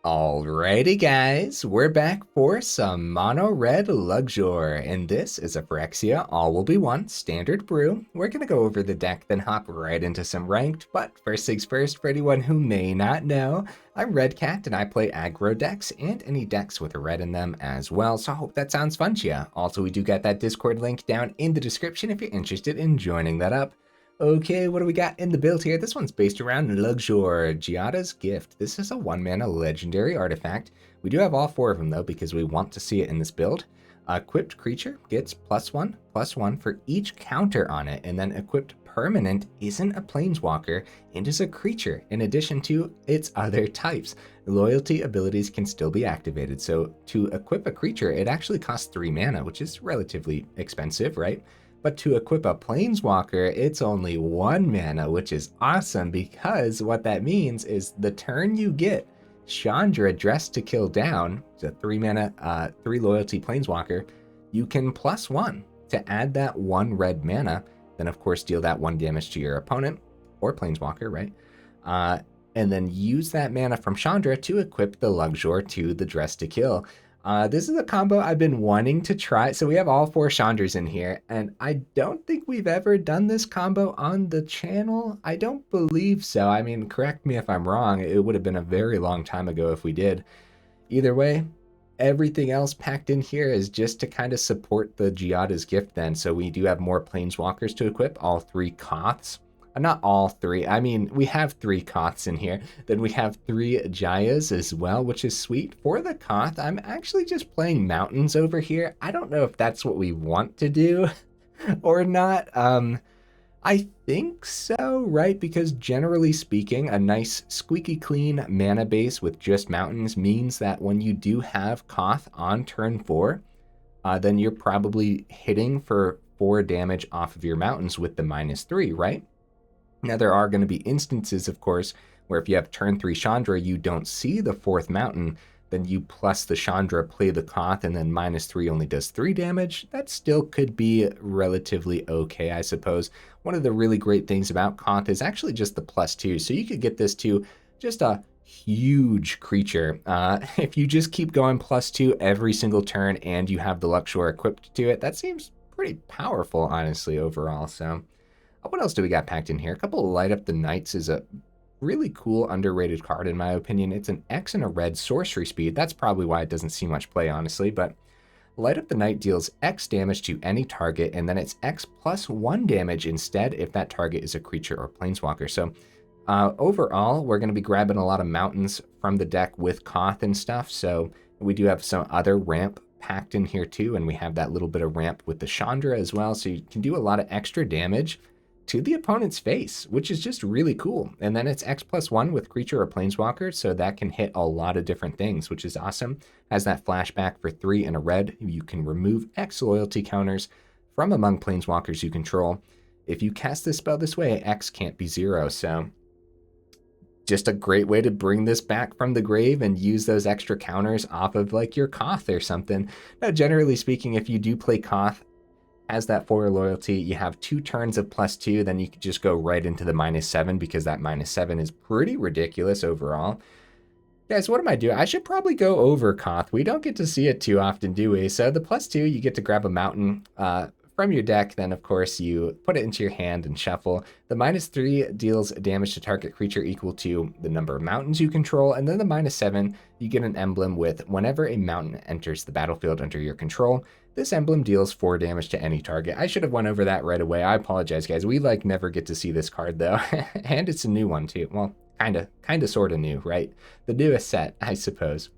Alrighty guys, we're back for some mono red Luxior, and this is a Phyrexia all will be one standard brew. We're gonna go over the deck, then hop right into some ranked, but first things first, for anyone who may not know, I'm Red Cat and I play aggro decks and any decks with a red in them as well, so I hope that sounds fun to you. Also, we do got that Discord link down in the description if you're interested in joining that up. Okay, what do we got in the build here? This one's based around Luxior, Giada's Gift. This is a 1-mana legendary artifact. We do have all 4 of them though because we want to see it in this build. Equipped creature gets +1/+1 for each counter on it, and then equipped permanent isn't a planeswalker and is a creature in addition to its other types. Loyalty abilities can still be activated, so to equip a creature it actually costs 3 mana, which is relatively expensive, right? But to equip a Planeswalker, it's only 1 mana, which is awesome because what that means is the turn you get Chandra Dressed to Kill down, it's a 3 mana, 3 loyalty Planeswalker, you can +1 to add that 1 red mana, then of course deal that 1 damage to your opponent, or Planeswalker, right? And then use that mana from Chandra to equip the Luxior to the Dressed to Kill. This is a combo I've been wanting to try. So we have all 4 Chandras in here, and I don't think we've ever done this combo on the channel. I don't believe so. I mean, correct me if I'm wrong. It would have been a very long time ago if we did. Either way, everything else packed in here is just to kind of support the Giada's Gift then. So we do have more Planeswalkers to equip, all 3 Koths. Not all 3. I mean, we have 3 Koths in here. Then we have 3 Jayas as well, which is sweet. For the Koth, I'm actually just playing mountains over here. I don't know if that's what we want to do or not. I think so, right? Because generally speaking, a nice squeaky clean mana base with just mountains means that when you do have Koth on turn 4, then you're probably hitting for 4 damage off of your mountains with the -3, right? Now, there are going to be instances, of course, where if you have turn 3 Chandra, you don't see the 4th mountain, then you plus the Chandra, play the Koth, and then -3 only does 3 damage. That still could be relatively okay, I suppose. One of the really great things about Koth is actually just the +2, so you could get this to just a huge creature. If you just keep going +2 every single turn and you have the Luxior equipped to it, that seems pretty powerful, honestly, overall, so... What else do we got packed in here? A couple of Light Up the Nights is a really cool, underrated card in my opinion. It's an X and a red sorcery speed. That's probably why it doesn't see much play, honestly, but Light Up the Night deals X damage to any target, and then it's X +1 damage instead if that target is a creature or planeswalker. So overall, we're going to be grabbing a lot of mountains from the deck with Koth and stuff, so we do have some other ramp packed in here too, and we have that little bit of ramp with the Chandra as well, so you can do a lot of extra damage to the opponent's face, which is just really cool. And then it's X +1 with creature or planeswalker, so that can hit a lot of different things, which is awesome. Has that flashback for 3 and a red. You can remove X loyalty counters from among planeswalkers you control. If you cast this spell this way, X can't be 0, so just a great way to bring this back from the grave and use those extra counters off of like your Koth or something. Now, generally speaking, if you do play Koth, as that 4 loyalty, you have 2 turns of +2, then you could just go right into the -7 because that -7 is pretty ridiculous overall. Guys, what am I doing? I should probably go over Koth. We don't get to see it too often, do we? So the +2, you get to grab a mountain from your deck, then of course you put it into your hand and shuffle. The -3 deals damage to target creature equal to the number of mountains you control, and then the -7, you get an emblem with whenever a mountain enters the battlefield under your control, this emblem deals 4 damage to any target. I should have went over that right away. I apologize, guys. We like never get to see this card though, and it's a new one too. Well, kinda sorta new, right? The newest set, I suppose.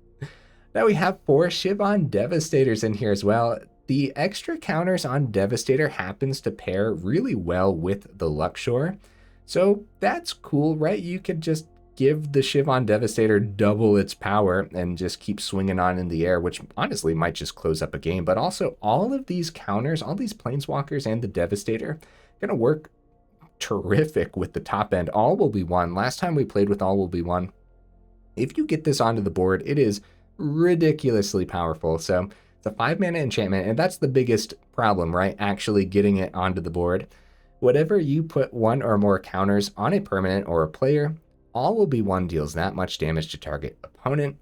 Now we have 4 Shivan Devastators in here as well. The extra counters on Devastator happens to pair really well with the Luxior. So that's cool, right? You could just give the Shivan Devastator double its power and just keep swinging on in the air, which honestly might just close up a game. But also all of these counters, all these Planeswalkers and the Devastator, gonna work terrific with the top end. All will be one. Last time we played with All will be one. If you get this onto the board, it is ridiculously powerful. So it's a 5-mana enchantment, and that's the biggest problem, right? Actually getting it onto the board. Whatever you put 1 or more counters on a permanent or a player, All will be one deals that much damage to target opponent.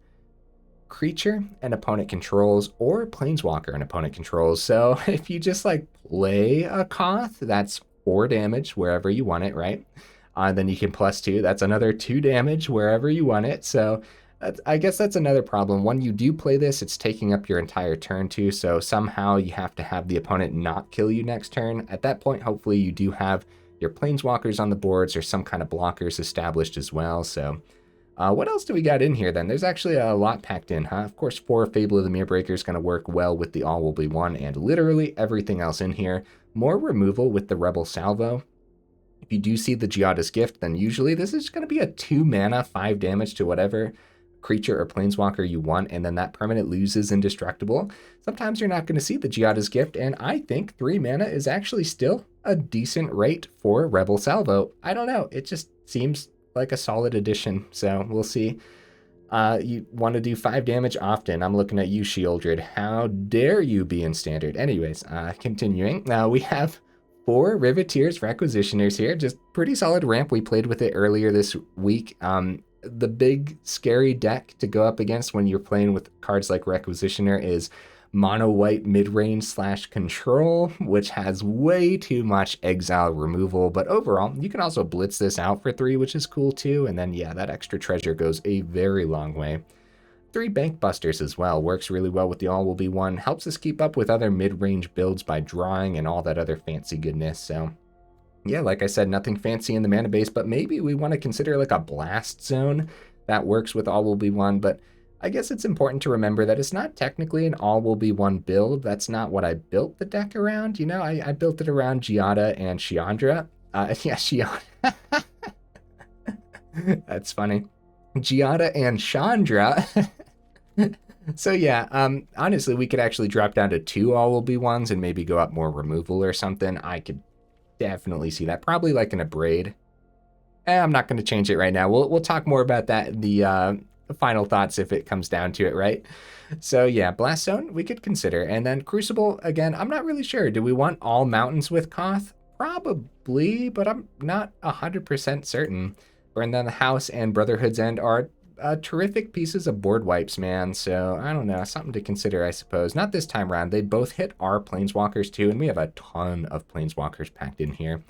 creature an opponent controls or planeswalker an opponent controls. So if you just like play a Koth, that's 4 damage wherever you want it, right? Then you can +2. That's another 2 damage wherever you want it. So I guess that's another problem. When you do play this, it's taking up your entire turn too. So somehow you have to have the opponent not kill you next turn. At that point, hopefully you do have your planeswalkers on the boards or some kind of blockers established as well. So what else do we got in here then? There's actually a lot packed in, huh? Of course, 4 Fable of the Mirrorbreaker is going to work well with the All Will Be One and literally everything else in here. More removal with the Rebel Salvo. If you do see the Giada's Gift, then usually this is going to be a 2 mana, 5 damage to whatever creature or planeswalker you want, and then that permanent loses indestructible. Sometimes you're not going to see the Giada's Gift, and I think 3 mana is actually still a decent rate for Rebel Salvo. I don't know, it just seems like a solid addition, so we'll see. You want to do 5 damage often. I'm looking at you, Shieldred. How dare you be in standard? Anyways, continuing. Now we have 4 Riveteers Requisitioners here. Just pretty solid ramp. We played with it earlier this week. The big scary deck to go up against when you're playing with cards like Requisitioner is mono white midrange / control, which has way too much exile removal. But overall, you can also blitz this out for 3, which is cool too. And then, yeah, that extra treasure goes a very long way. 3 Bankbusters as well. Works really well with the All Will Be One. Helps us keep up with other mid-range builds by drawing and all that other fancy goodness. So yeah, like I said, nothing fancy in the mana base, but maybe we want to consider like a blast zone that works with All Will Be One. But I guess it's important to remember that it's not technically an All Will Be One build. That's not what I built the deck around. You know, I built it around Giada and Chandra. Yeah, Giada. That's funny. Giada and Chandra. So yeah, honestly, we could actually drop down to 2 All Will Be Ones and maybe go up more removal or something. I could definitely see that. Probably like an Abrade. I'm not going to change it right now. We'll talk more about that in the final thoughts if it comes down to it, right? So yeah, Blast Zone we could consider. And then Crucible, again, I'm not really sure. Do we want all mountains with Koth? Probably, but I'm not 100% certain. And then the House and Brotherhood's End are terrific pieces of board wipes, man. So I don't know, something to consider, I suppose. Not this time around. They both hit our planeswalkers too, and we have a ton of planeswalkers packed in here.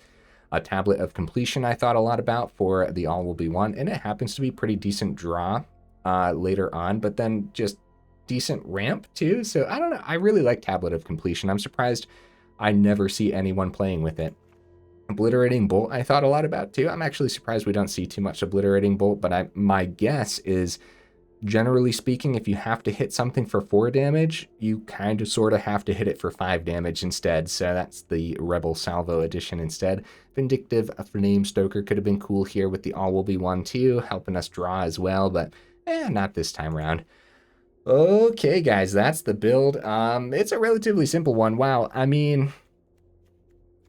A Tablet of Completion I thought a lot about for the All Will Be One, and it happens to be pretty decent draw later on, but then just decent ramp too. So I don't know, I really like Tablet of Completion. I'm surprised I never see anyone playing with it. Obliterating Bolt I thought a lot about too. I'm actually surprised we don't see too much Obliterating Bolt, but my guess is, generally speaking, if you have to hit something for 4 damage, you kind of sort of have to hit it for 5 damage instead. So that's the Rebel Salvo edition instead. Vindictive Flamestoker could have been cool here with the All Will Be One too, helping us draw as well, but not this time around. Okay, guys, that's the build. It's a relatively simple one. Wow, I mean,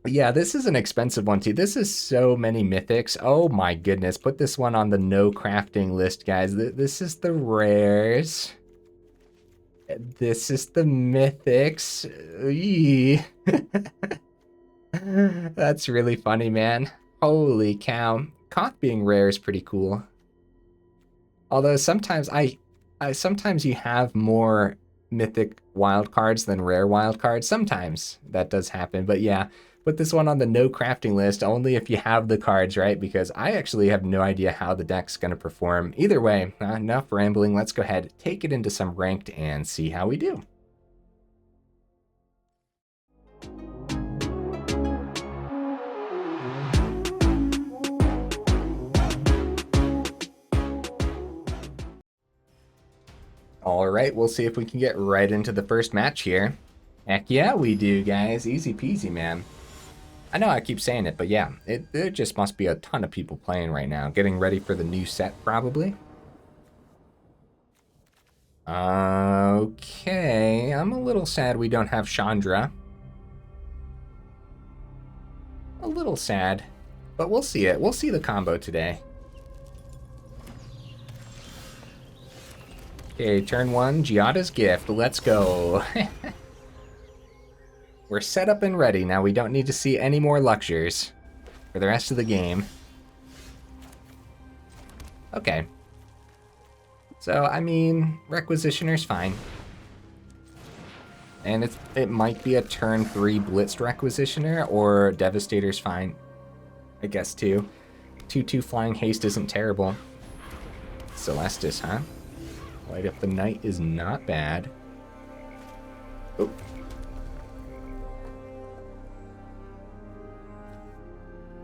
yeah, this is an expensive one too. This is so many mythics. Oh my goodness. Put this one on the no crafting list, guys. This is the rares. This is the mythics. That's really funny, man. Holy cow. Koth being rare is pretty cool. Although sometimes sometimes you have more mythic wild cards than rare wild cards. Sometimes that does happen, but yeah. Put this one on the no crafting list only if you have the cards, right? Because I actually have no idea how the deck's going to perform. Either way, enough rambling. Let's go ahead, take it into some ranked and see how we do. All right, we'll see if we can get right into the first match here. Heck yeah, we do, guys. Easy peasy, man. I know I keep saying it, but yeah, there just must be a ton of people playing right now, getting ready for the new set, probably. Okay, I'm a little sad we don't have Chandra. A little sad, but we'll see it. We'll see the combo today. Okay, turn 1, Giada's Gift. Let's go. We're set up and ready. Now we don't need to see any more Luxiors for the rest of the game. Okay. So, I mean, Requisitioner's fine. And it might be a turn 3 Blitzed Requisitioner, or Devastator's fine, I guess, too. 2/2 Flying Haste isn't terrible. Celestis, huh? Light up the Night is not bad. Oh.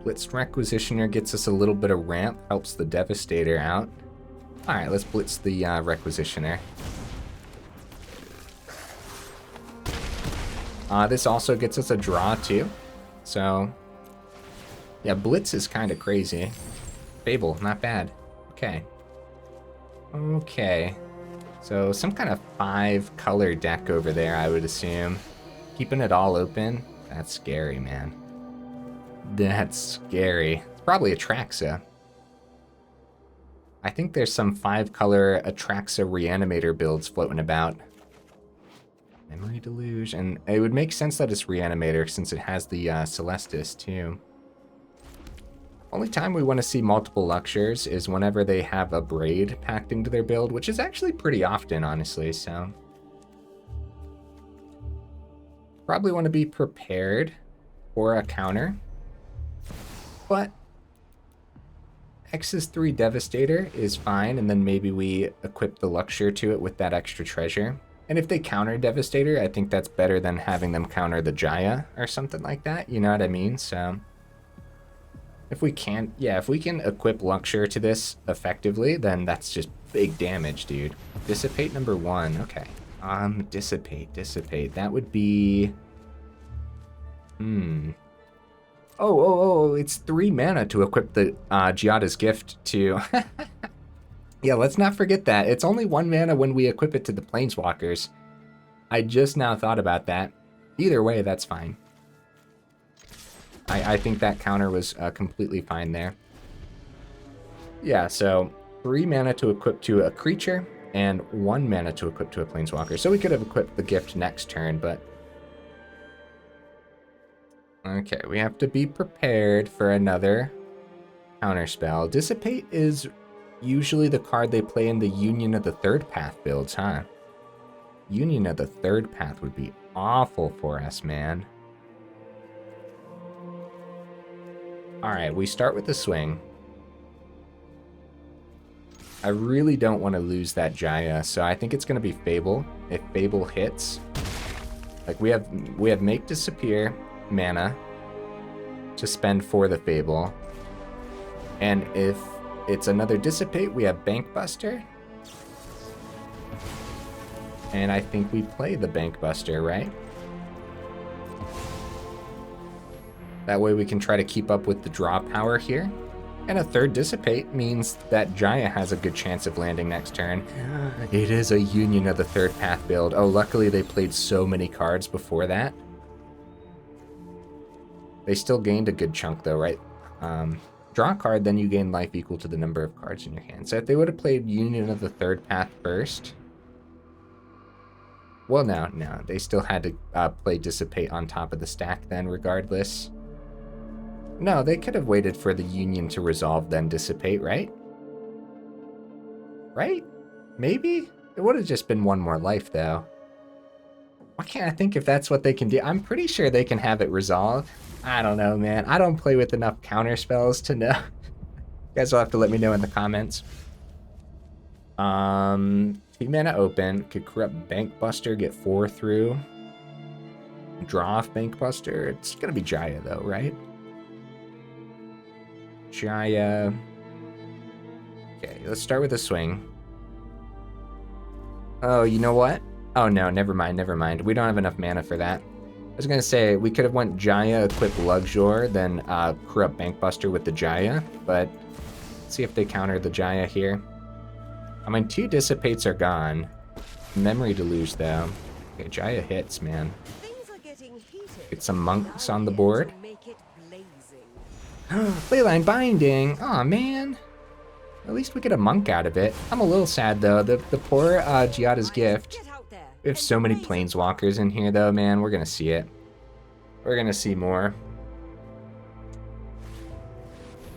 Blitzed Requisitioner gets us a little bit of ramp, helps the Devastator out. Alright, let's blitz the Requisitioner. This also gets us a draw, too. So, yeah, Blitz is kind of crazy. Fable, not bad. Okay. Okay. So, some kind of 5-color deck over there, I would assume. Keeping it all open? That's scary, man. That's scary. It's probably Atraxa. I think there's some 5-color Atraxa Reanimator builds floating about. Memory Deluge, and it would make sense that it's Reanimator since it has the Celestis too. Only time we want to see multiple Luxiors is whenever they have a Braid packed into their build, which is actually pretty often, honestly, so. Probably want to be prepared for a counter, but X's 3 Devastator is fine, and then maybe we equip the Luxior to it with that extra treasure. And if they counter Devastator, I think that's better than having them counter the Jaya or something like that, you know what I mean? So, if we can, yeah, if we can equip Luxior to this effectively, then that's just big damage, dude. Dissipate number 1, okay. Dissipate, that would be... Oh, it's 3 mana to equip the Giada's Gift to... Yeah, let's not forget that. It's only 1 mana when we equip it to the Planeswalkers. I just now thought about that. Either way, that's fine. I think that counter was completely fine there. Yeah, so 3 mana to equip to a creature, and 1 mana to equip to a Planeswalker. So we could have equipped the gift next turn, but... Okay, we have to be prepared for another counterspell. Dissipate is usually the card they play in the Union of the Third Path builds, huh? Union of the Third Path would be awful for us, man. Alright, we start with the swing. I really don't want to lose that Jaya, so I think it's going to be Fable. If Fable hits, like we have Make Disappear mana to spend for the Fable, and if it's another Dissipate, we have Bankbuster, and I think we play the Bankbuster, right? That way we can try to keep up with the draw power here. And a third Dissipate means that Jaya has a good chance of landing next turn. It is a Union of the Third Path build. Oh, luckily they played so many cards before that. They still gained a good chunk though, right? Draw a card, then you gain life equal to the number of cards in your hand. So if they would have played Union of the Third Path first... Well, no, they still had to play Dissipate on top of the stack then regardless. No, they could have waited for the Union to resolve, then Dissipate, right? Right? Maybe? It would have just been one more life, though. Why can't I think if that's what they can do? I'm pretty sure they can have it resolve. I don't know, man. I don't play with enough counter spells to know. You guys will have to let me know in the comments. 2 mana open. Could corrupt Bankbuster, get 4 through. Draw off Bankbuster. It's gonna be Jaya, though, right? Jaya. Okay, let's start with a swing. Oh, you know what? Oh no, never mind. We don't have enough mana for that. I was gonna say, we could have went Jaya, equip Luxior, then corrupt Bankbuster with the Jaya, but let's see if they counter the Jaya here. I mean, 2 Dissipates are gone. Memory Deluge, though. Okay, Jaya hits, man. Get some monks on the board. Leyline Binding! Aw, man. At least we get a monk out of it. I'm a little sad, though. The poor Giada's Gift. We have so many Planeswalkers in here, though, man. We're gonna see it. We're gonna see more.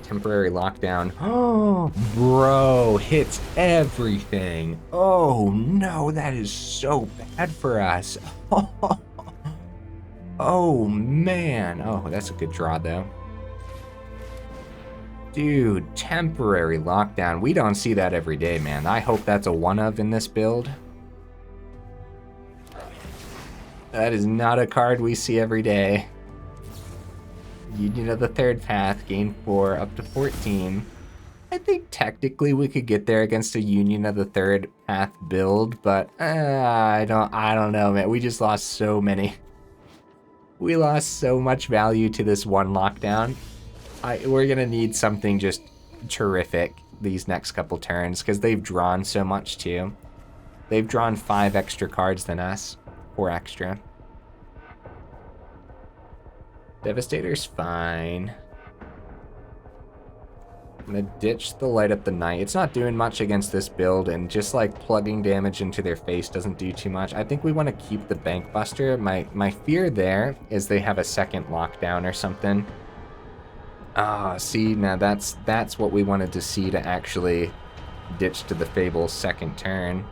temporary lockdown. Oh, bro, hits everything. Oh no, that is so bad for us. Oh man. Oh, that's a good draw though. Dude, temporary lockdown. We don't see that every day, man. I hope that's a one of in this build. That is not a card we see every day. Union of the Third Path, gain 4, up to 14. I think technically we could get there against a Union of the Third Path build, but I don't know, man. We just lost so many. We lost so much value to this one lockdown. We're gonna need something just terrific these next couple turns, because they've drawn so much too. They've drawn 5 extra cards than us. 4 extra. Devastator's fine. I'm gonna ditch the Light Up the Night. It's not doing much against this build, and just like plugging damage into their face doesn't do too much. I think we want to keep the Bankbuster. My fear there is they have a second lockdown or something. See, now that's what we wanted to see, to actually ditch to the Fable second turn.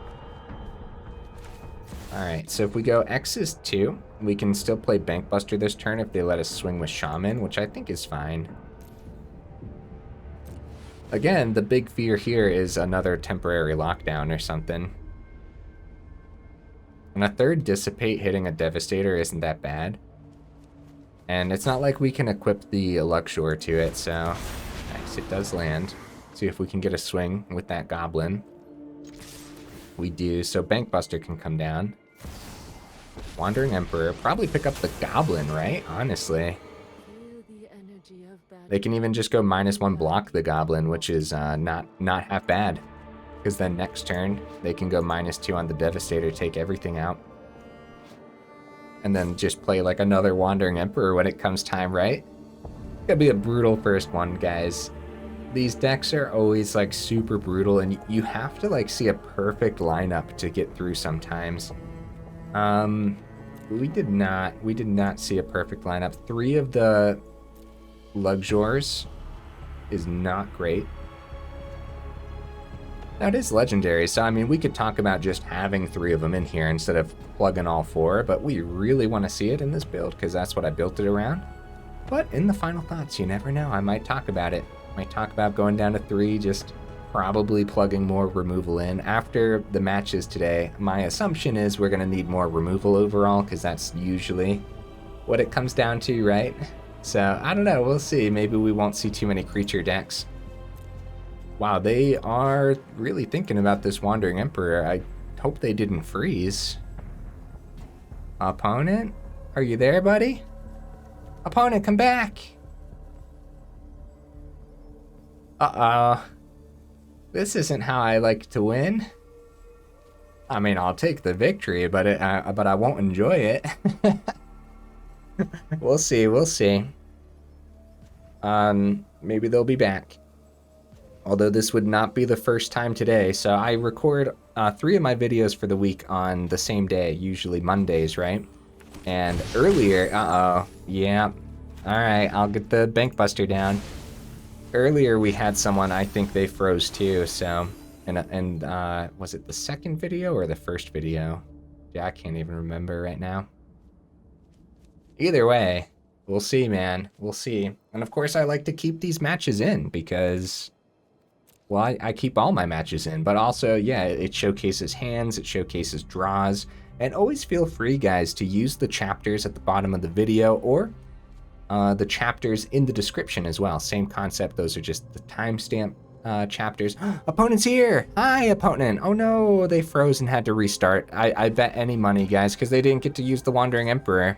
Alright, so if we go X is 2, we can still play Bankbuster this turn if they let us swing with Shaman, which I think is fine. Again, the big fear here is another temporary lockdown or something. And a third Dissipate hitting a Devastator isn't that bad. And it's not like we can equip the Luxior to it, so nice, it does land. See if we can get a swing with that Goblin. We do, so Bankbuster can come down. Wandering Emperor, probably pick up the Goblin, right? Honestly. They can even just go -1 block the Goblin, which is not half bad. Because then next turn, they can go -2 on the Devastator, take everything out. And then just play like another Wandering Emperor when it comes time, right? It's gonna be a brutal first one, guys. These decks are always like super brutal, and you have to like see a perfect lineup to get through sometimes. We did not see a perfect lineup. 3 of the Luxiors is not great. That is legendary, so I mean, we could talk about just having 3 of them in here instead of plugging all 4, but we really want to see it in this build because that's what I built it around. But in the final thoughts, you never know, I might talk about it. Might talk about going down to 3, just probably plugging more removal in. After the matches today, my assumption is we're going to need more removal overall, because that's usually what it comes down to, right? So, I don't know, we'll see. Maybe we won't see too many creature decks. Wow, they are really thinking about this Wandering Emperor. I hope they didn't freeze. Opponent? Are you there, buddy? Opponent, come back! Uh-oh. This isn't how I like to win. I mean, I'll take the victory, but I won't enjoy it. We'll see, we'll see. Maybe they'll be back. Although this would not be the first time today. So I record 3 of my videos for the week on the same day, usually Mondays, right? And earlier, yeah. Alright, I'll get the Bankbuster down. Earlier we had someone, I think they froze too, so, and was it the second video or the first video? Yeah, I can't even remember right now. Either way, we'll see, man, we'll see. And of course I like to keep these matches in because, well, I keep all my matches in, but also, yeah, it showcases hands, it showcases draws, and always feel free, guys, to use the chapters at the bottom of the video or the chapters in the description as well. Same concept, those are just the timestamp chapters. Opponent's here! Hi, opponent! Oh no, they froze and had to restart. I bet any money, guys, because they didn't get to use the Wandering Emperor.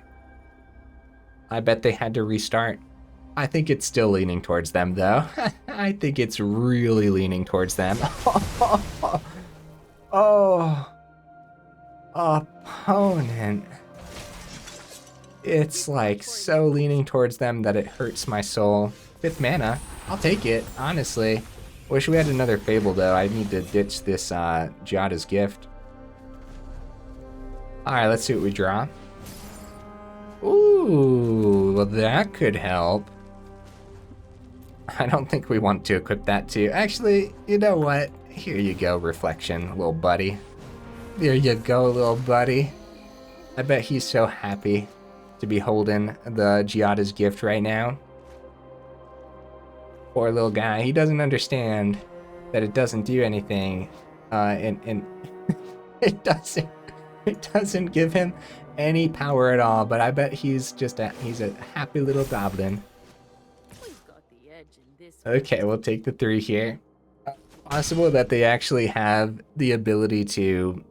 I bet they had to restart. I think it's still leaning towards them, though. I think it's really leaning towards them. Oh, opponent. It's like so leaning towards them that it hurts my soul. 5th mana, I'll take it, honestly. Wish we had another Fable though. I need to ditch this Giada's Gift. Alright, let's see what we draw. Ooh, well that could help. I don't think we want to equip that too. Actually, you know what? Here you go, Reflection, little buddy. There you go, little buddy. I bet he's so happy to be holding the Giada's gift right now. Poor little guy. He doesn't understand that it doesn't do anything. And it doesn't give him any power at all. But I bet he's a happy little goblin. Okay, we'll take the 3 here. Possible that they actually have the ability to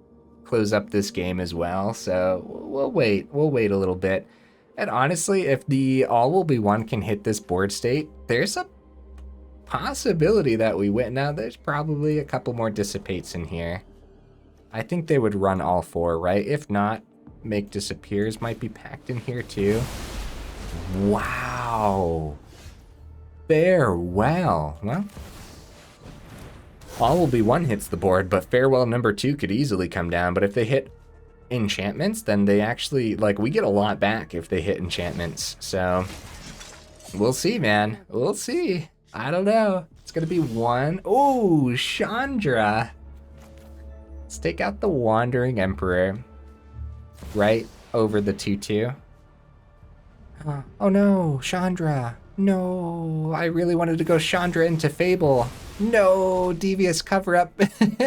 close up this game as well, so we'll wait a little bit. And honestly, if the all will be one can hit this board state, there's a possibility that we win. Now there's probably a couple more dissipates in here. I think they would run all 4, right? If not, make disappears might be packed in here too. Wow. Farewell. Well, all will be one hits the board, but farewell number 2 could easily come down. But if they hit enchantments, then they actually, like, we get a lot back if they hit enchantments. So we'll see, man. We'll see. I don't know. It's gonna be 1. Oh, Chandra. Let's take out the Wandering Emperor right over the 2/2. Oh no, Chandra. No, I really wanted to go Chandra into Fable. No, devious cover up.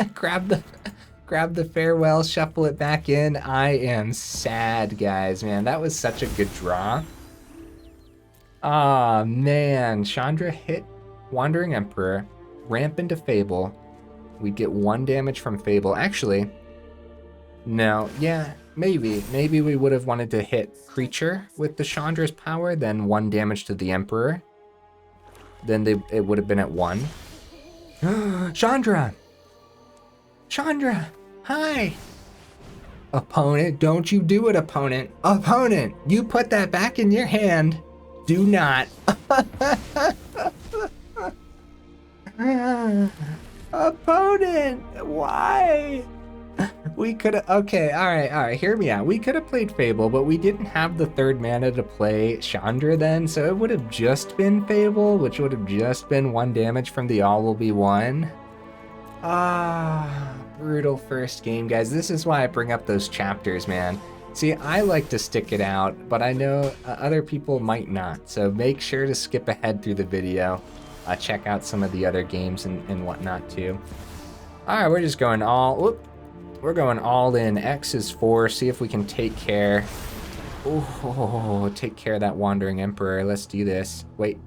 grab the farewell, shuffle it back in. I am sad, guys, man. That was such a good draw. Ah, man. Chandra hit Wandering Emperor, ramp into Fable. We'd get 1 damage from Fable. Actually, no, yeah, maybe. Maybe we would have wanted to hit Creature with the Chandra's power, then 1 damage to the Emperor. Then it would have been at 1. Chandra! Chandra! Hi! Opponent, don't you do it, opponent. Opponent, you put that back in your hand. Do not. Opponent, why? We could have, okay, all right, hear me out. We could have played Fable, but we didn't have the 3rd mana to play Chandra then, so it would have just been Fable, which would have just been 1 damage from the all will be 1. Ah, brutal first game, guys. This is why I bring up those chapters, man. See, I like to stick it out, but I know other people might not, so make sure to skip ahead through the video. Check out some of the other games and whatnot too. All right, we're just going all, we're going all in. X is 4, see if we can take care. Oh, take care of that Wandering Emperor. Let's do this. Wait,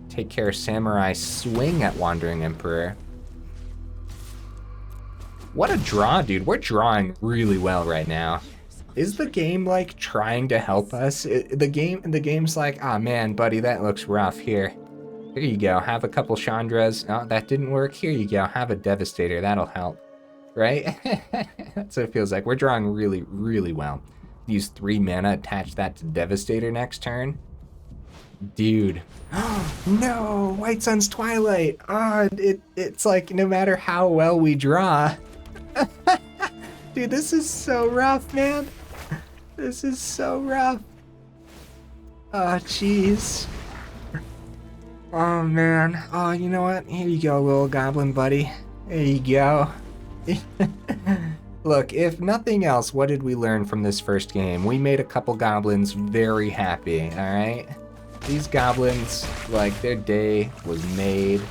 take care of Samurai Swing at Wandering Emperor. What a draw, dude. We're drawing really well right now. Is the game like trying to help us? The game's like, ah, man, buddy, that looks rough. Here you go. Have a couple Chandras. Oh, that didn't work. Here you go. Have a Devastator. That'll help. Right? That's what it feels like. We're drawing really, really well. Use 3 mana, attach that to Devastator next turn. Dude. No! White Sun's Twilight! Oh, it's like no matter how well we draw. Dude, this is so rough, man. This is so rough. Oh, jeez. Oh, man. Oh, you know what? Here you go, little goblin buddy. There you go. Look, if nothing else, what did we learn from this first game? We made a couple goblins very happy, alright? These goblins, like, their day was made.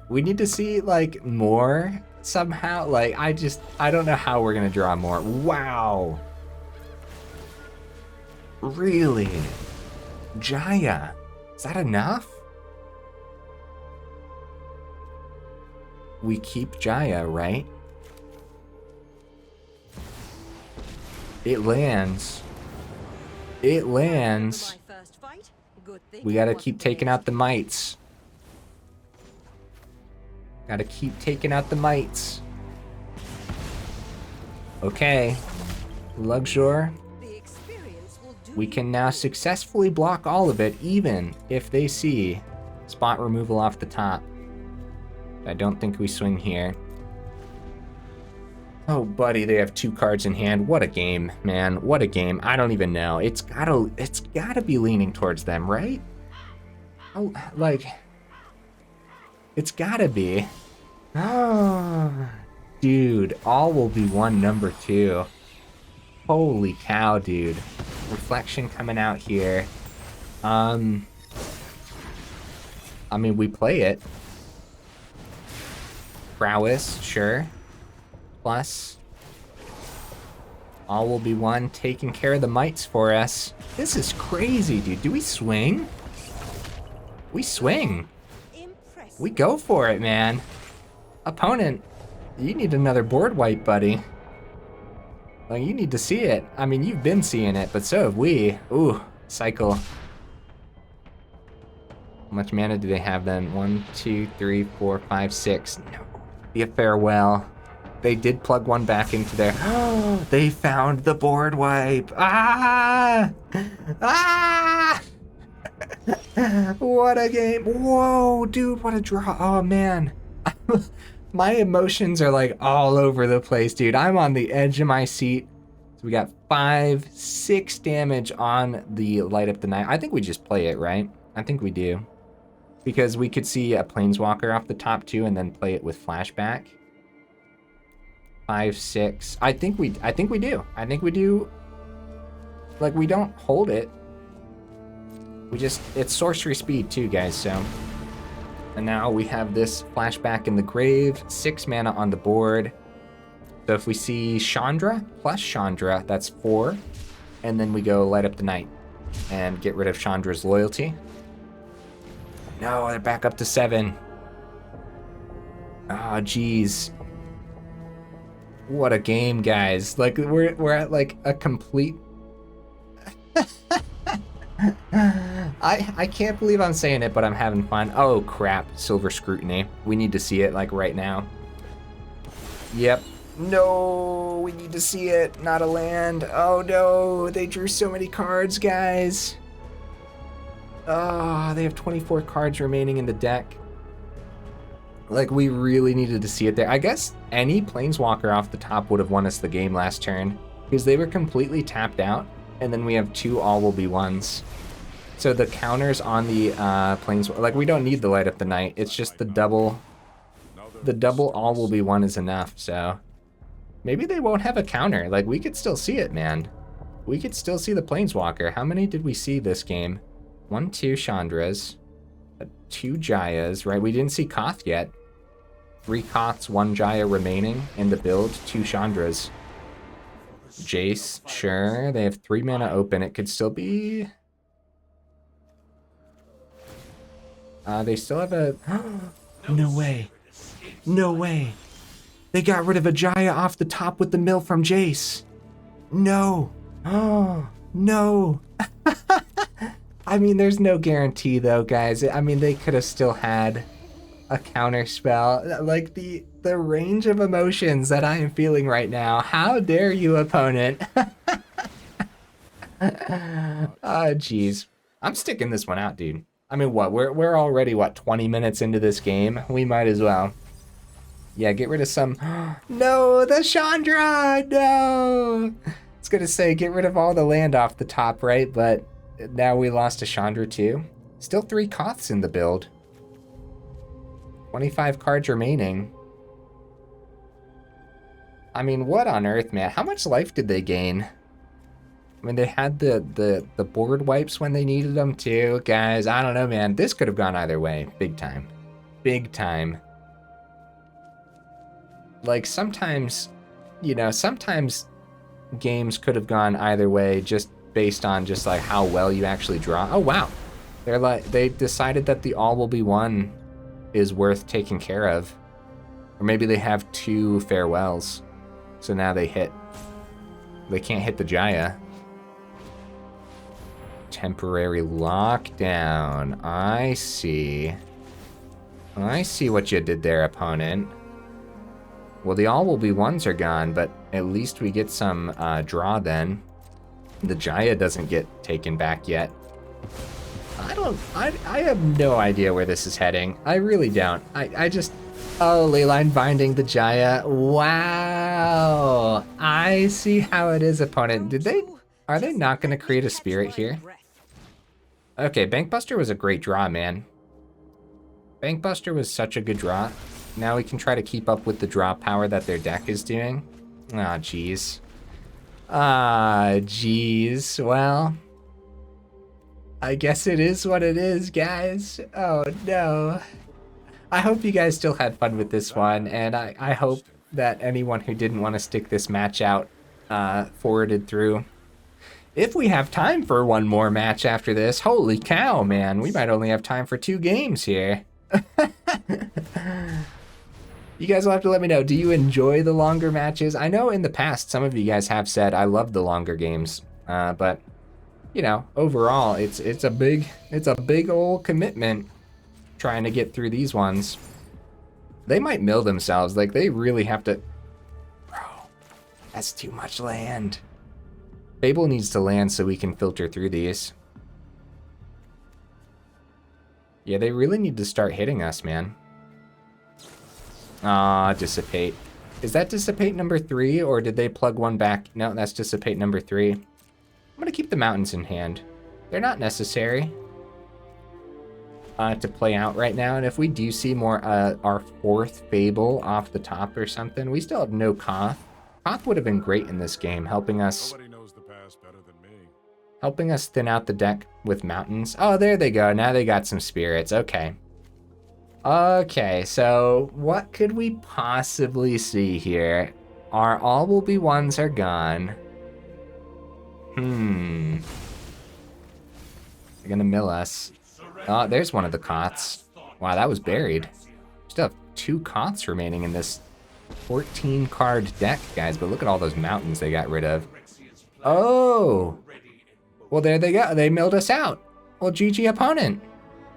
We need to see, like, more somehow. Like, I don't know how we're gonna draw more. Wow. Really? Jaya. Is that enough? We keep Jaya, right? It lands. It lands. We gotta keep taking out the mites. Gotta keep taking out the mites. Okay. Luxior. We can now successfully block all of it, even if they see spot removal off the top. I don't think we swing here. Oh, buddy, they have 2 cards in hand. What a game, man. What a game. I don't even know. It's gotta be leaning towards them, right? Oh, like, It's gotta be. Oh, dude, all will be one number 2. Holy cow, dude. Reflection coming out here. I mean, we play it. Prowess, sure. Plus, all will be one, taking care of the mites for us. This is crazy, dude. Do we swing? We swing. We go for it, man. Opponent, you need another board wipe, buddy. Like, you need to see it. I mean, you've been seeing it, but so have we. Ooh, cycle. How much mana do they have then? 1, 2, 3, 4, 5, 6. No. Be a farewell. They did plug one back into there. Oh, they found the board wipe. Ah! Ah! What a game. Whoa, dude, what a draw. Oh, man. My emotions are like all over the place, dude. I'm on the edge of my seat. So we got 5, 6 damage on the Light Up the Night. I think we just play it, right? I think we do. Because we could see a Planeswalker off the top too and then play it with flashback. 5, 6. I think we do. I think we do. Like, we don't hold it. We just, it's sorcery speed too, guys, so. And now we have this flashback in the grave, 6 mana on the board. So if we see Chandra plus Chandra, that's 4. And then we go Light Up the Night and get rid of Chandra's loyalty. No, they're back up to 7. Oh, geez. What a game, guys. Like, we're at like a complete... I can't believe I'm saying it, but I'm having fun. Oh, crap. Silver Scrutiny. We need to see it, like, right now. Yep. No, we need to see it. Not a land. Oh, no. They drew so many cards, guys. Oh, they have 24 cards remaining in the deck. Like, we really needed to see it there. I guess any Planeswalker off the top would have won us the game last turn, because they were completely tapped out, and then we have 2 all will be ones. So the counters on the Planeswalker, like, we don't need the Light Up the Night. It's just the double all will be one is enough, so. Maybe they won't have a counter. Like, we could still see it, man. We could still see the Planeswalker. How many did we see this game? 1, 2 Chandras. 2 Jayas, right? We didn't see Koth yet. 3 Koths, 1 Jaya remaining in the build, 2 Chandras. Jace, sure. They have 3 mana open. It could still be... they still have a... No way. No way. They got rid of a Jaya off the top with the mill from Jace. No. Oh, no. I mean, there's no guarantee though, guys. I mean, they could have still had a counter spell. Like, the range of emotions that I am feeling right now. How dare you, opponent? Oh, geez. I'm sticking this one out, dude. I mean, what? We're already, what, 20 minutes into this game? We might as well. Yeah, get rid of some... No, the Chandra! No! It's gonna say, get rid of all the land off the top, right? But... now we lost to Chandra too. Still 3 Koths in the build. 25 cards remaining. I mean, what on earth, man? How much life did they gain? I mean, they had the board wipes when they needed them too. Guys, I don't know, man. This could have gone either way. Big time. Big time. Like, sometimes, you know, sometimes games could have gone either way just based on just like how well you actually draw. Oh wow, they're like, they decided that the all will be one is worth taking care of, or maybe they have 2 farewells, so now they hit. They can't hit the Jaya. Temporary lockdown. I see. I see what you did there, opponent. Well, the all will be ones are gone, but at least we get some draw then. The Jaya doesn't get taken back yet. I have no idea where this is heading. I really don't. I just, oh, Leyline binding the Jaya. Wow. I see how it is, opponent. Are they not going to create a spirit here? Okay, Bankbuster was a great draw, man. Bankbuster was such a good draw. Now we can try to keep up with the draw power that their deck is doing. Ah, jeez. Ah, jeez. Well, I guess it is what it is, guys. Oh, no. I hope you guys still had fun with this one, and I hope that anyone who didn't want to stick this match out forwarded through. If we have time for one more match after this, holy cow, man, we might only have time for 2 games here. You guys will have to let me know, do you enjoy the longer matches? I know in the past some of you guys have said I love the longer games, but you know, overall it's a big old commitment trying to get through these ones. They might mill themselves, like they really have to. Bro, that's too much land. Fable needs to land so we can filter through these. Yeah, they really need to start hitting us, man. Ah, Dissipate. Is that Dissipate number 3, or did they plug one back? No, that's Dissipate number 3. I'm gonna keep the mountains in hand. They're not necessary to play out right now, and if we do see more our 4th Fable off the top or something, we still have no Koth. Koth would have been great in this game, helping us thin out the deck with mountains. Oh, there they go. Now they got some spirits. Okay. Okay, so what could we possibly see here? Our all will be ones are gone. They're gonna mill us. Oh, there's one of the Koths. Wow, that was buried. Still have 2 Koths remaining in this 14 card deck, guys, but look at all those mountains they got rid of. Oh! Well, there they go. They milled us out. Well, GG opponent.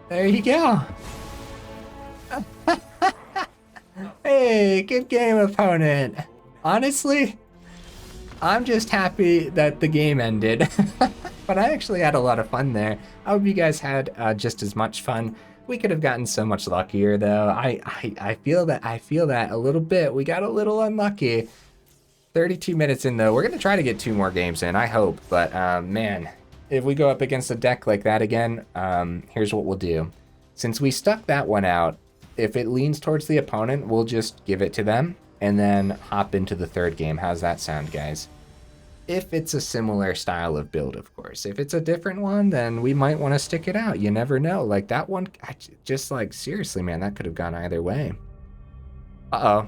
There you go. Hey, good game, opponent. Honestly, I'm just happy that the game ended. But I actually had a lot of fun there. I hope you guys had just as much fun. We could have gotten so much luckier, though. I feel that a little bit. We got a little unlucky. 32 minutes in, though. We're going to try to get 2 more games in, I hope. But, man, if we go up against a deck like that again, here's what we'll do. Since we stuck that one out, if it leans towards the opponent, we'll just give it to them and then hop into the 3rd game. How's that sound, guys? If it's a similar style of build, of course. If it's a different one, then we might want to stick it out. You never know. Like, that one, just like, seriously, man, that could have gone either way. Uh-oh.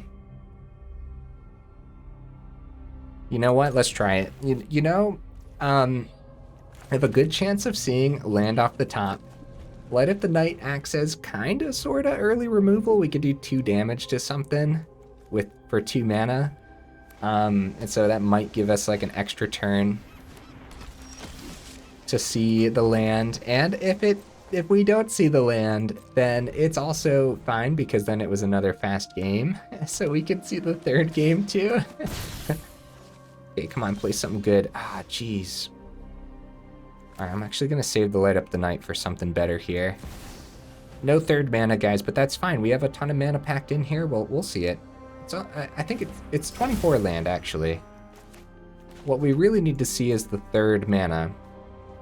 You know what? Let's try it. You know, I have a good chance of seeing land off the top. Light Up the Night acts as kinda sorta early removal. We could do 2 damage to something for 2 mana. And so that might give us like an extra turn to see the land. And if we don't see the land, then it's also fine because then it was another fast game. So we can see the 3rd game too. Okay, come on, play something good. Ah, jeez. Alright, I'm actually gonna save the Light Up the Night for something better here. No 3rd mana, guys, but that's fine. We have a ton of mana packed in here. Well, we'll see it. So I think it's 24 land, actually. What we really need to see is the 3rd mana.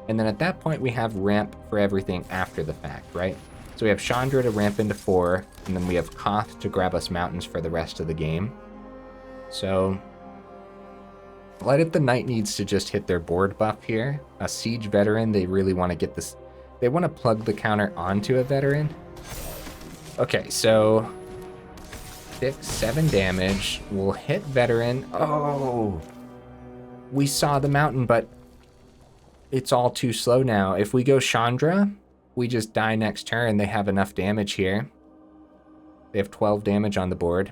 And then at that point, we have ramp for everything after the fact, right? So we have Chandra to ramp into 4, and then we have Koth to grab us mountains for the rest of the game. So Light Up the Night needs to just hit their board buff here. A Siege Veteran, they really want to get this. They want to plug the counter onto a Veteran. Okay, so 6, 7 damage. We'll hit Veteran. Oh! We saw the mountain, but it's all too slow now. If we go Chandra, we just die next turn. They have enough damage here. They have 12 damage on the board.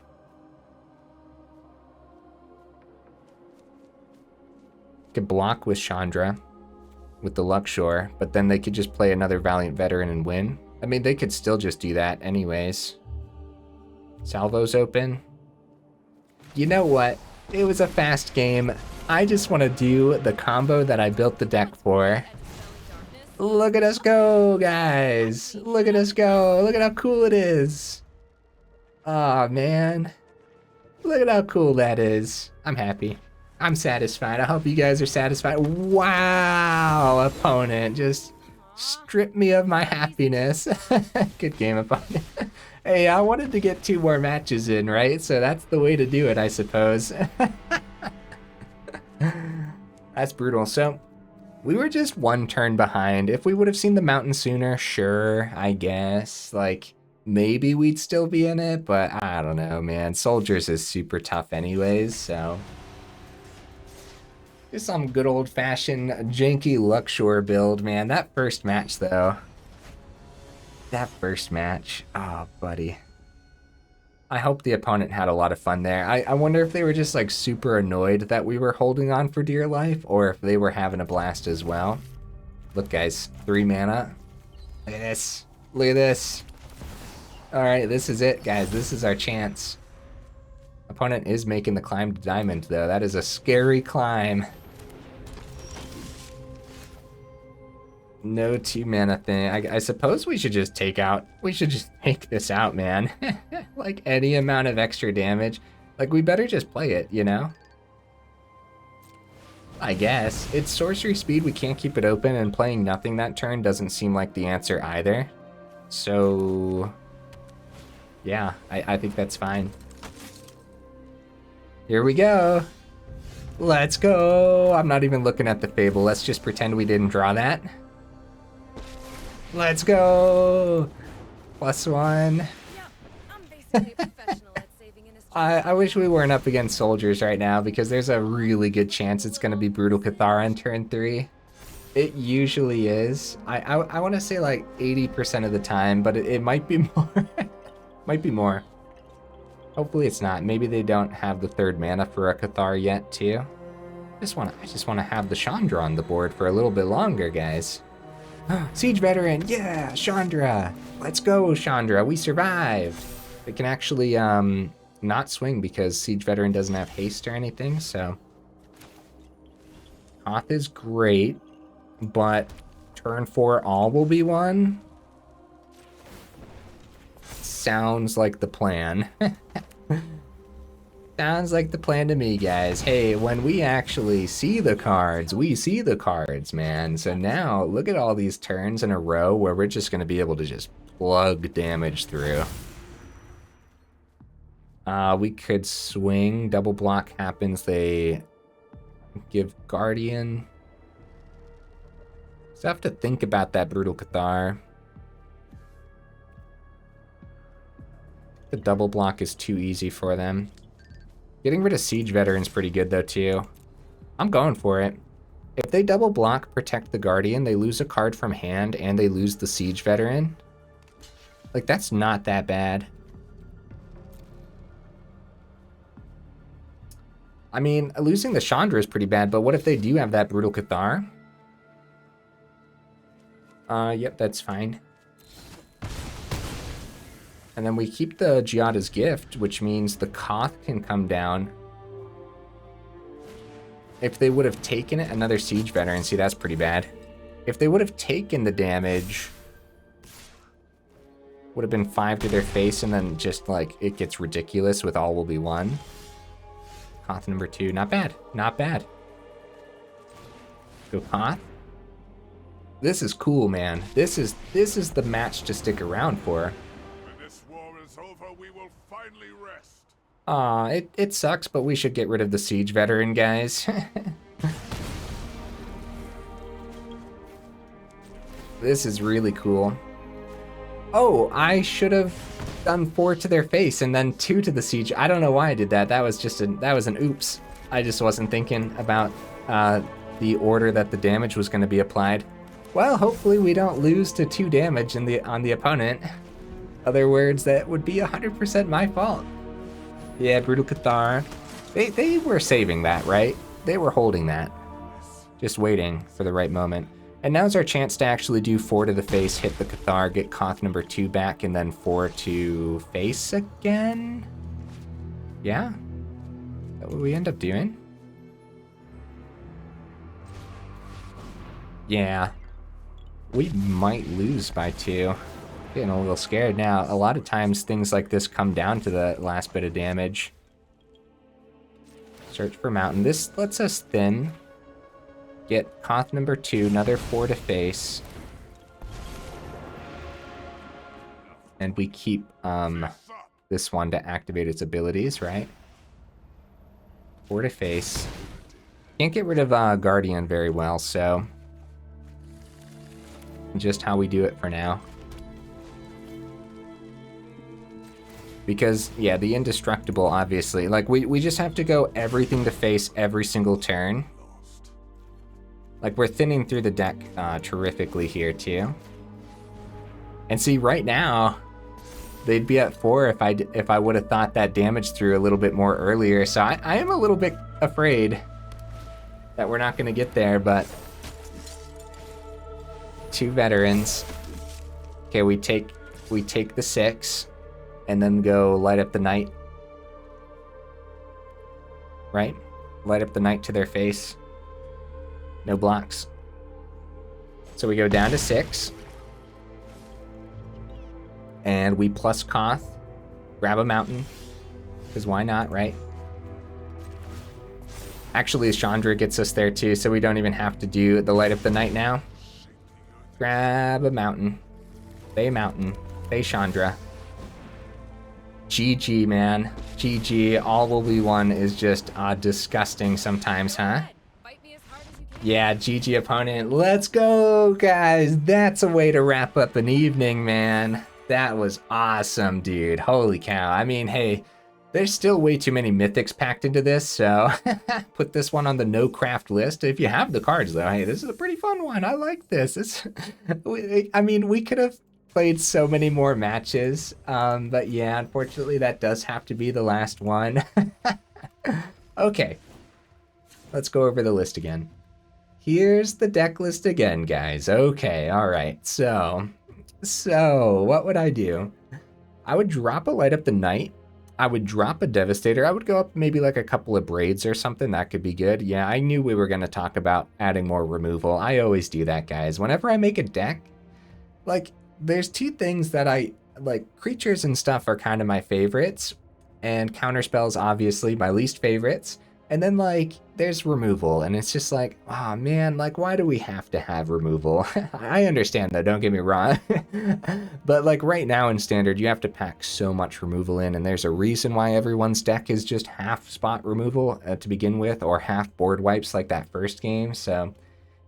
Could block with Chandra with the Luxior, but then they could just play another Valiant Veteran and win. I mean, they could still just do that anyways. Salvo's open. You know what? It was a fast game. I just want to do the combo that I built the deck for. Look at us go, guys. Look at us go. Look at how cool it is. Aw, man. Look at how cool that is. I'm happy. I'm satisfied. I hope you guys are satisfied. Wow, opponent. Just Strip me of my happiness. Good game, opponent. Hey, I wanted to get 2 more matches in, right? So that's the way to do it, I suppose. That's brutal. So we were just 1 turn behind. If we would have seen the mountain sooner, sure, I guess. Like, maybe we'd still be in it, but I don't know, man. Soldiers is super tough anyways, so. Just some good old-fashioned janky Luxior build, man. That first match, though. That first match. Oh, buddy. I hope the opponent had a lot of fun there. I wonder if they were just, like, super annoyed that we were holding on for dear life, or if they were having a blast as well. Look, guys. 3 mana. Look at this. Look at this. Alright, this is it, guys. This is our chance. Opponent is making the climb to Diamond, though. That is a scary climb. No 2 mana thing. I suppose we should just take this out, man. Like, any amount of extra damage. Like, we better just play it, you know? I guess. It's sorcery speed, we can't keep it open, and playing nothing that turn doesn't seem like the answer either. So, yeah, I think that's fine. Here we go. Let's go. I'm not even looking at the Fable. Let's just pretend we didn't draw that. Let's go. +1. I wish we weren't up against soldiers right now, because there's a really good chance it's going to be Brutal Cathar on turn 3. It usually is. I want to say like 80% of the time, but it might be more. Might be more. Hopefully it's not. Maybe they don't have the 3rd mana for a Cathar yet, too. I just want to have the Chandra on the board for a little bit longer, guys. Siege Veteran, yeah, Chandra. Let's go, Chandra. We survived. It can actually not swing because Siege Veteran doesn't have haste or anything, so. Koth is great, but turn 4 all will be won. Sounds like the plan. Sounds like the plan to me, guys. Hey, when we actually see the cards, we see the cards, man. So now, look at all these turns in a row where we're just going to be able to just plug damage through. We could swing. Double block happens. They give Guardian. So I have to think about that Brutal Cathar. The double block is too easy for them. Getting rid of Siege Veteran's pretty good, though, too. I'm going for it. If they double block, protect the Guardian, they lose a card from hand, and they lose the Siege Veteran. Like, that's not that bad. I mean, losing the Chandra is pretty bad, but what if they do have that Brutal Cathar? Yep, that's fine. And then we keep the Giada's Gift, which means the Koth can come down. If they would have taken it, another Siege Veteran. See, that's pretty bad. If they would have taken the damage, would have been 5 to their face, and then just, like, it gets ridiculous with all will be won. Koth number 2. Not bad. Not bad. Go Koth. This is cool, man. This is the match to stick around for. Aw, it sucks, but we should get rid of the Siege Veteran, guys. This is really cool. Oh, I should have done 4 to their face and then 2 to the Siege. I don't know why I did that. That was just that was an oops. I just wasn't thinking about the order that the damage was going to be applied. Well, hopefully we don't lose to 2 damage on the opponent. Other words, that would be 100% my fault. Yeah, Brutal Cathar. They were saving that, right? They were holding that. Just waiting for the right moment. And now's our chance to actually do 4 to the face, hit the Cathar, get Koth number 2 back, and then 4 to face again? Yeah? Is that what we end up doing? Yeah. We might lose by 2. Getting a little scared now. A lot of times things like this come down to the last bit of damage. Search for mountain. This lets us thin. Get Koth number 2, another 4 to face. And we keep this one to activate its abilities, right? 4 to face. Can't get rid of Guardian very well, so just how we do it for now. Because, yeah, the Indestructible, obviously, like, we just have to go everything to face every single turn. Like, we're thinning through the deck terrifically here, too. And see, right now, they'd be at 4 if I would have thought that damage through a little bit more earlier. So I am a little bit afraid that we're not going to get there, but 2 veterans. Okay, we take the 6 and then go light up the night. Right? Light up the night to their face. No blocks. So we go down to 6. And we plus Koth. Grab a mountain. Because why not, right? Actually, Chandra gets us there too, so we don't even have to do the light up the night now. Grab a mountain. Bay mountain. Bay Chandra. GG, man. GG. All will be one is just disgusting sometimes, huh? Yeah, GG opponent. Let's go, guys. That's a way to wrap up an evening, man. That was awesome, dude. Holy cow. I mean, hey, there's still way too many mythics packed into this, so put this one on the no craft list. If you have the cards, though, hey, this is a pretty fun one. I like this. I mean, we could have played so many more matches, but yeah, unfortunately, that does have to be the last one. Okay, let's go over the list again. Here's the deck list again, guys. Okay, all right. So what would I do? I would drop a Light Up the Night. I would drop a Devastator. I would go up maybe like a couple of Braids or something. That could be good. Yeah, I knew we were going to talk about adding more removal. I always do that, guys. Whenever I make a deck, like, there's 2 things that I like. Creatures and stuff are kind of my favorites, and counterspells, obviously, my least favorites. And then, like, there's removal, and it's just like, oh man, like, why do we have to have removal? I understand though, don't get me wrong. But like right now in Standard, you have to pack so much removal in, and there's a reason why everyone's deck is just half spot removal to begin with, or half board wipes like that first game, so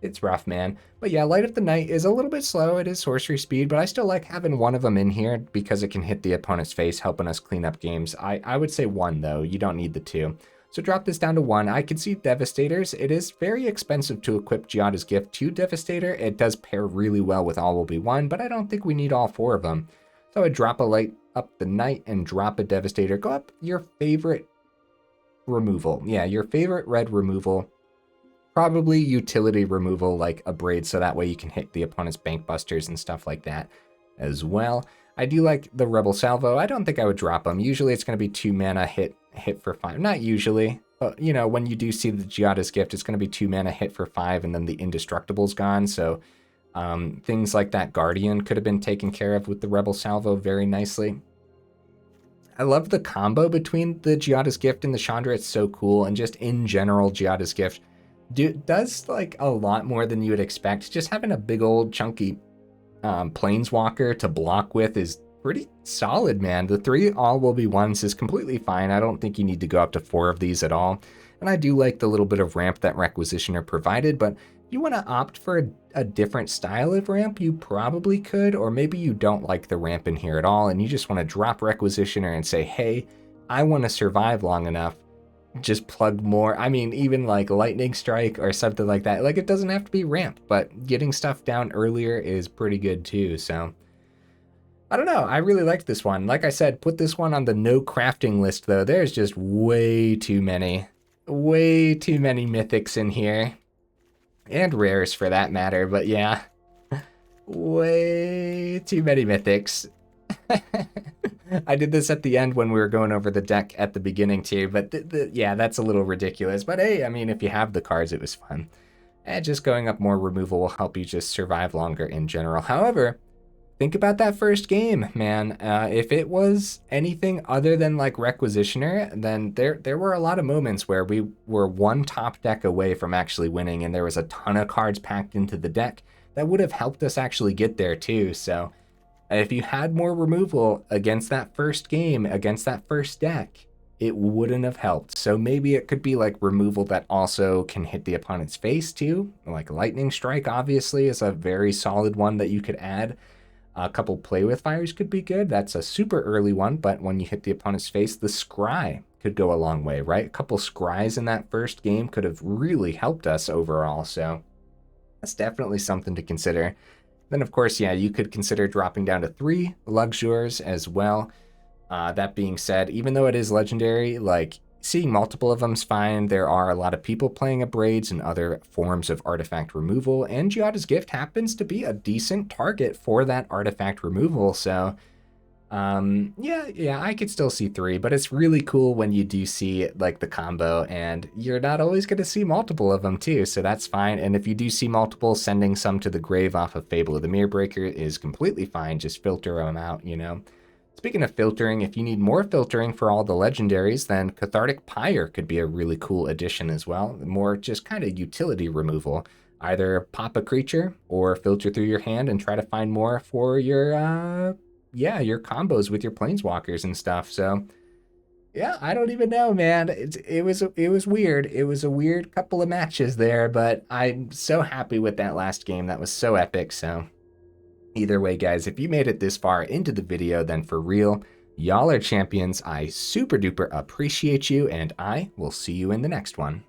it's rough, man. But yeah, Light Up the Night is a little bit slow. It is sorcery speed, but I still like having one of them in here because it can hit the opponent's face, helping us clean up games. I would say 1 though, you don't need the 2. So drop this down to 1. I can see Devastators. It is very expensive to equip Giada's Gift to Devastator. It does pair really well with All Will Be One, but I don't think we need all 4 of them. So I would drop a Light Up the Night and drop a Devastator. Go up your favorite removal. Yeah, your favorite red removal. Probably utility removal like a Braid, so that way you can hit the opponent's Bankbusters and stuff like that as well. I do like the Rebel Salvo. I don't think I would drop them. Usually it's going to be 2 mana hit for 5. Not usually, but you know, when you do see the Giada's Gift, it's going to be 2 mana hit for 5, and then the Indestructible's gone. So things like that Guardian could have been taken care of with the Rebel Salvo very nicely. I love the combo between the Giada's Gift and the Chandra. It's so cool, and just in general, Giada's Gift does like a lot more than you would expect. Just having a big old chunky Planeswalker to block with is pretty solid, man. The 3 All Will Be Ones is completely fine. I don't think you need to go up to 4 of these at all. And I do like the little bit of ramp that Requisitioner provided, but if you want to opt for a different style of ramp, you probably could, or maybe you don't like the ramp in here at all, and you just want to drop Requisitioner and say, hey, I want to survive long enough. Just plug more. I mean, even like Lightning Strike or something like that. Like, it doesn't have to be ramp, but getting stuff down earlier is pretty good too. So I don't know. I really liked this one. Like I said, put this one on the no crafting list though. There's just way too many mythics in here, and rares for that matter. But yeah, way too many mythics. I did this at the end when we were going over the deck at the beginning too, but yeah, that's a little ridiculous. But hey, I mean, if you have the cards, it was fun. And just going up more removal will help you just survive longer in general. However, think about that first game, man. If it was anything other than like Requisitioner, then there were a lot of moments where we were 1 top deck away from actually winning, and there was a ton of cards packed into the deck that would have helped us actually get there too. So If you had more removal against that first game, against that first deck, it wouldn't have helped. So maybe it could be like removal that also can hit the opponent's face too. Like Lightning Strike, obviously, is a very solid one that you could add. A couple Play With Fires could be good. That's a super early one, but when you hit the opponent's face, the Scry could go a long way, right? A couple Scries in that first game could have really helped us overall. So that's definitely something to consider. Then, of course, yeah, you could consider dropping down to 3 Luxiors as well. That being said, even though it is legendary, like seeing multiple of them's fine. There are a lot of people playing Abrades and other forms of artifact removal, and Giada's Gift happens to be a decent target for that artifact removal. So, yeah, I could still see 3, but it's really cool when you do see like the combo, and you're not always going to see multiple of them too, so that's fine. And if you do see multiple, sending some to the grave off of Fable of the Mirror Breaker is completely fine. Just filter them out, you know. Speaking of filtering, if you need more filtering for all the legendaries, then Cathartic Pyre could be a really cool addition as well. More just kind of utility removal. Either pop a creature or filter through your hand and try to find more for your, your combos with your planeswalkers and stuff. So, yeah, I don't even know, man. It was weird. It was a weird couple of matches there, but I'm so happy with that last game. That was so epic. So, either way, guys, if you made it this far into the video, then for real, y'all are champions. I super duper appreciate you, and I will see you in the next one.